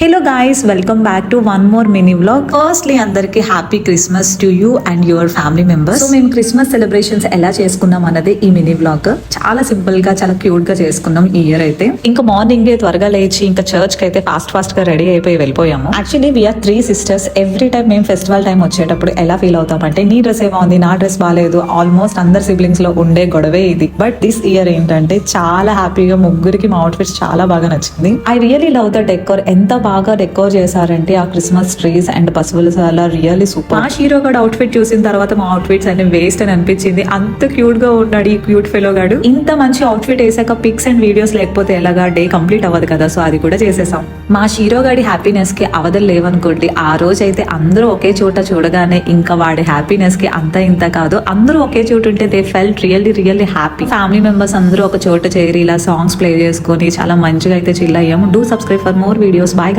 Hello guys, welcome back to one more mini vlog. Firstly అందరికి happy Christmas to you and your family members. So మేము Christmas celebrations ఎలా చేసుకున్నాం అన్నది ఈ mini vlog. చాలా simple గా, చాలా క్యూట్ గా చేసుకున్నాం ఈ ఇయర్ అయితే. ఇంకా మార్నింగ్ త్వరగా లేచి ఇంకా చర్చ్ కి అయితే ఫాస్ట్ గా రెడీ అయిపోయి వెళ్ళిపోయాము. Actually we 3 sisters. Every time మేము ఫెస్టివల్ టైం వచ్చేటప్పుడు ఎలా ఫీల్ అవుతామంటే, నీ డ్రెస్ ఏమో ఉంది, నా డ్రెస్ బాగాలేదు, ఆల్మోస్ట్ అందరు సిబ్లింగ్స్ లో ఉండే గొడవే ఇది. బట్ దిస్ ఇయర్ ఏంటంటే చాలా హ్యాపీగా ముగ్గురికి మా అవుట్ఫిట్స్ చాలా బాగా నచ్చింది. I really love the decor. ఎంత బాగా డెకోర్ చేశారంటే ఆ క్రిస్మస్ ట్రీస్ అండ్ పశువుల చాలా రియల్లీ సూపర్. మా హీరో గడు అవుట్ఫిట్ చూసిన తర్వాత మా అవుట్ఫిట్స్ అన్ని వేస్ట్ అని అనిపించింది. అంత క్యూట్ గా ఉన్నాడు ఈ క్యూట్ ఫెలో గాడు. ఇంత మంచి అవుట్ఫిట్ వేసాక పిక్స్ అండ్ వీడియోస్ లేకపోతే ఎలాగా డే కంప్లీట్ అవ్వదు కదా, సో అది కూడా చేసేసాం. మా హీరో గాడి హ్యాపీనెస్ కి అవధులు లేవనుకోండి. ఆ రోజు అయితే అందరూ ఒకే చోట చూడగానే ఇంకా వాడి హ్యాపీనెస్ కి అంత ఇంత కాదు. అందరూ ఒకే చోట ఉంటే they felt really happy. Family members అందరూ ఒక చోట చేరి ఇలా సాంగ్స్ ప్లే చేసుకొని చాలా మంచిగా అయితే చిల్ అయ్యాము. Do subscribe for more videos. Bye.